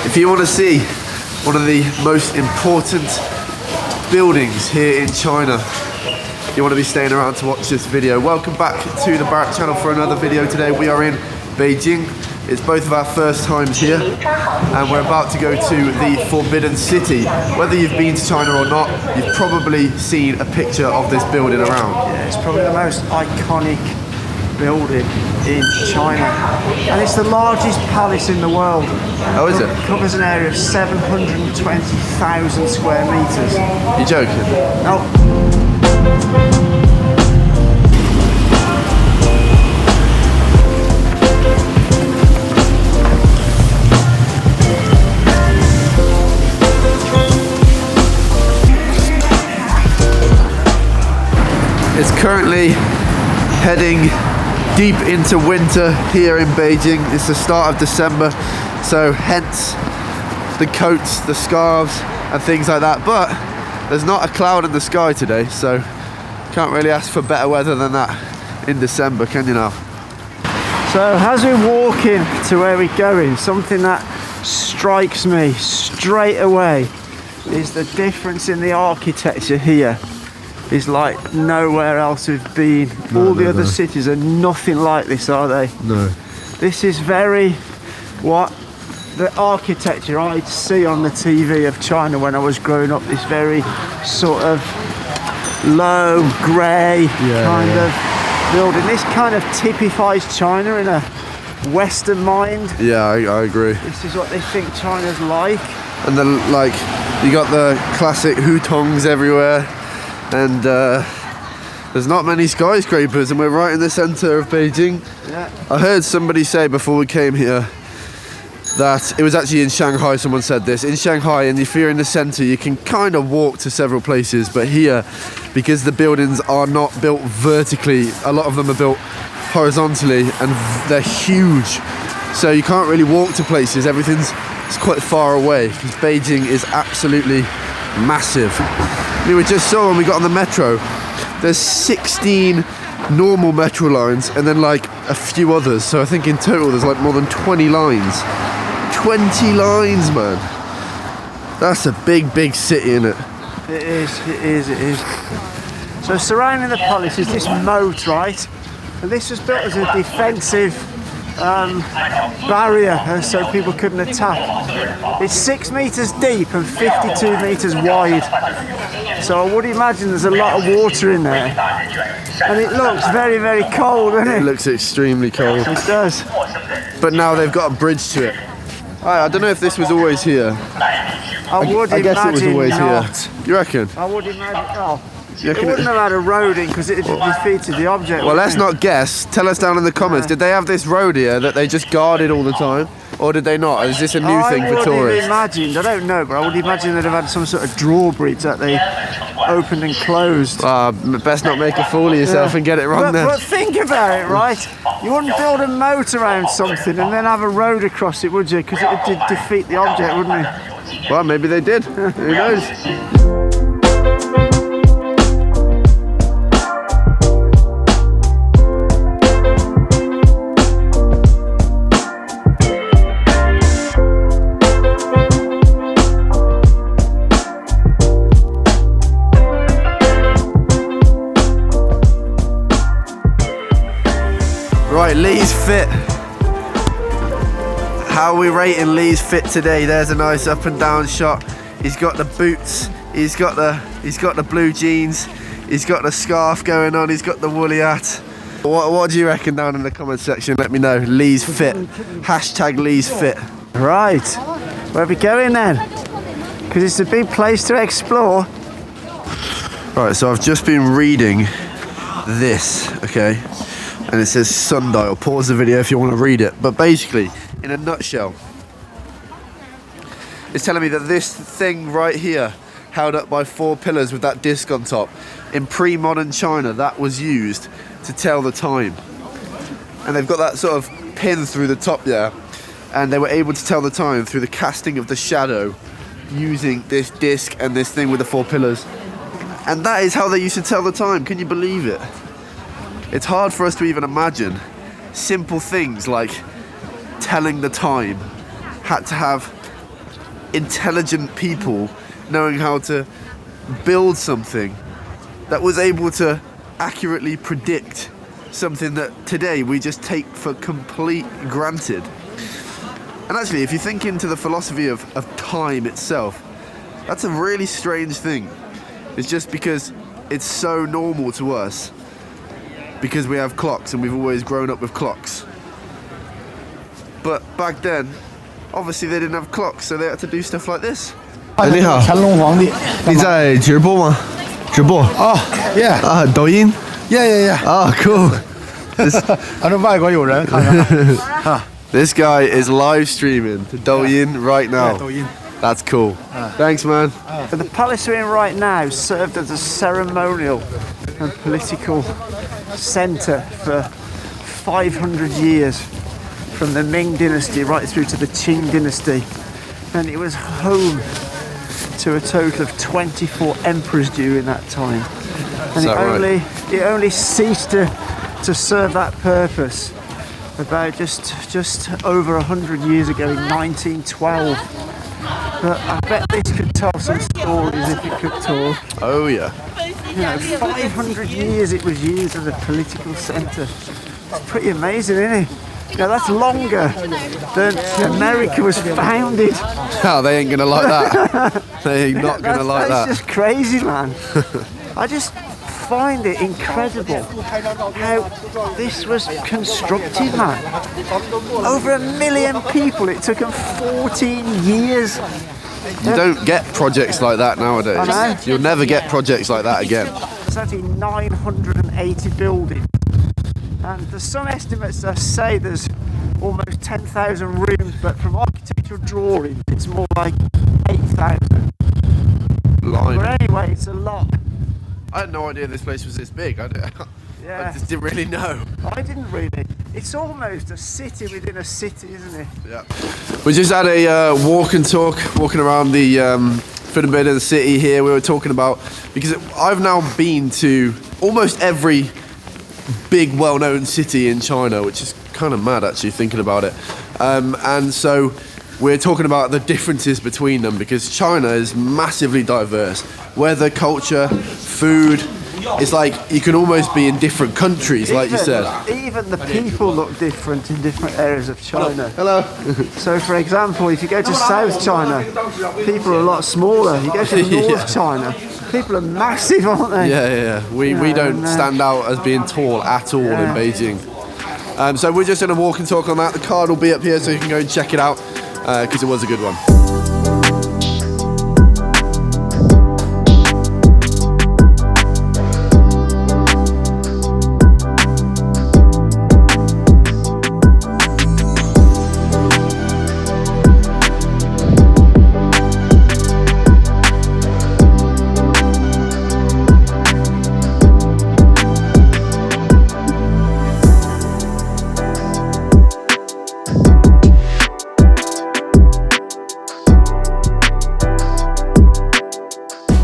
If you want to see one of the most important buildings here in China, you want to be staying around to watch this video. Welcome back to the Barrett channel for another video today. We are in Beijing. It's both of our first times here, and we're about to go to the Forbidden City. Whether you've been to China or not, you've probably seen a picture of this building around. Yeah, it's probably the most iconic building in China, and it's the largest palace in the world. Oh, is it? It covers an area of 720,000 square meters. You're joking? No. It's currently heading deep into winter here in Beijing. It's the start of December, so hence the coats, the scarves and things like that. But there's not a cloud in the sky today, so can't really ask for better weather than that in December, can you now? So as we're walking to where we're going, something that strikes me straight away is the difference in the architecture here. Is like nowhere else we've been. All the other cities are nothing like this, are they? No. This is very what the architecture I'd see on the TV of China when I was growing up. This very sort of low, grey kind of building. This kind of typifies China in a Western mind. Yeah, I agree. This is what they think China's like. And then, like, you got the classic hutongs everywhere. And there's not many skyscrapers, and we're right in the centre of Beijing. Yeah. I heard somebody say before we came here that it was actually in Shanghai, someone said this. In Shanghai, and if you're in the centre, you can kind of walk to several places, but here, because the buildings are not built vertically, a lot of them are built horizontally, and they're huge. So you can't really walk to places, it's quite far away, because Beijing is absolutely massive. We just saw when we got on the metro, there's 16 normal metro lines and then like a few others. So I think in total there's like more than 20 lines. 20 lines, man. That's a big, big city, isn't it? It is. So surrounding the palace is this moat, right? And this was built as a defensive barrier so people couldn't attack. It's 6 meters deep and 52 meters wide. So I would imagine there's a lot of water in there. And it looks very, very cold, doesn't it? It looks extremely cold. It does. But now they've got a bridge to it. I don't know if this was always here. I guess it was always not. here. You reckon? I would imagine. It wouldn't have had a road in because it defeated the object. Well, let's not guess. Tell us down in the comments. Did they have this road here that they just guarded all the time? Or did they not? Is this a new thing for tourists? I imagined, I don't know, but I would imagine they'd have had some sort of drawbridge that they opened and closed. Best not make a fool of yourself and get it wrong then. But think about it, right? You wouldn't build a moat around something and then have a road across it, would you? Because it would defeat the object, wouldn't it? Well, maybe they did. Who knows? Right, Lee's fit. How are we rating Lee's fit today? There's a nice up and down shot. He's got the boots, he's got the blue jeans, he's got the scarf going on, he's got the woolly hat. What do you reckon down in the comment section? Let me know. Lee's fit. Hashtag Lee's fit. Right, where are we going then? Because it's a big place to explore. Right, so I've just been reading this, okay? And it says Sundial. Pause the video if you want to read it. But basically, in a nutshell, it's telling me that this thing right here, held up by 4 pillars with that disc on top, in pre-modern China, that was used to tell the time. And they've got that sort of pin through the top there, and they were able to tell the time through the casting of the shadow using this disc and this thing with the 4 pillars. And that is how they used to tell the time. Can you believe it? It's hard for us to even imagine. Simple things like telling the time had to have intelligent people knowing how to build something that was able to accurately predict something that today we just take for complete granted. And actually, if you think into the philosophy of time itself, that's a really strange thing. It's just because it's so normal to us, because we have clocks and we've always grown up with clocks. But back then, obviously they didn't have clocks, so they had to do stuff like this. 你好，乾隆皇帝，你在直播吗？直播哦 ，Yeah， 啊，抖音 Yeah， 啊 ，cool。反正外国有人看看啊。This guy is live streaming to Douyin right now. 抖音。 That's cool. Thanks, man. But the palace we're in right now served as a ceremonial and political centre for 500 years, from the Ming Dynasty right through to the Qing Dynasty, and it was home to a total of 24 emperors during that time. And it only ceased to serve that purpose about just over 100 years ago in 1912. But I bet this could tell some stories if it could talk. Oh yeah. You know, 500 years it was used as a political centre. It's pretty amazing, isn't it? You know, that's longer than America was founded. Oh, they ain't gonna like that. They ain't not gonna like that. That's just crazy, man. I just find it incredible how this was constructed, man. Over 1 million people. It took them 14 years. You don't get projects like that nowadays. I know. You'll never get projects like that again. It's actually 980 buildings. And there's some estimates that say there's almost 10,000 rooms, but from architectural drawings, it's more like 8,000. But anyway, it's a lot. I had no idea this place was this big. I Yeah. just didn't really know. I didn't really. It's almost a city within a city, isn't it? Yeah. We just had a walk and talk, walking around the Forbidden City here. We were talking about, because I've now been to almost every big well-known city in China, which is kind of mad actually thinking about it. And so we're talking about the differences between them, because China is massively diverse. Weather, culture, food. It's like you can almost be in different countries, like you said. Even the people look different in different areas of China. Hello. So, for example, if you go to South China, people are a lot smaller. You go to North China, people are massive, aren't they? Yeah. We don't stand out as being tall at all in Beijing. So we're just going to walk and talk on that. The card will be up here so you can go and check it out, because it was a good one.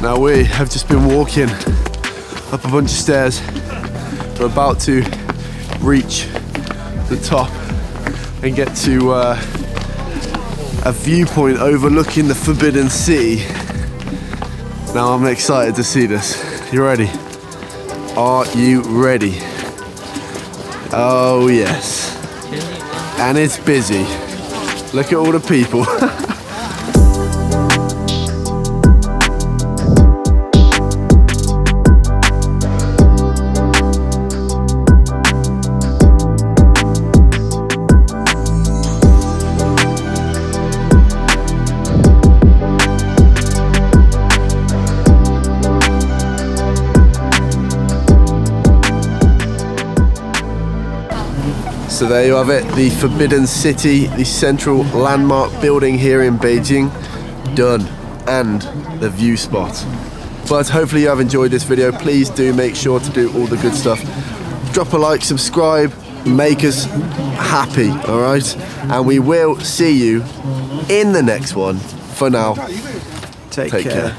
Now we have just been walking up a bunch of stairs. We're about to reach the top and get to a viewpoint overlooking the Forbidden City. Now I'm excited to see this. You ready? Are you ready? Oh yes. And it's busy. Look at all the people. So there you have it, the Forbidden City, the central landmark building here in Beijing, done, and the view spot. But hopefully you have enjoyed this video. Please do make sure to do all the good stuff. Drop a like, subscribe, make us happy, all right? And we will see you in the next one. For now, Take take care. care.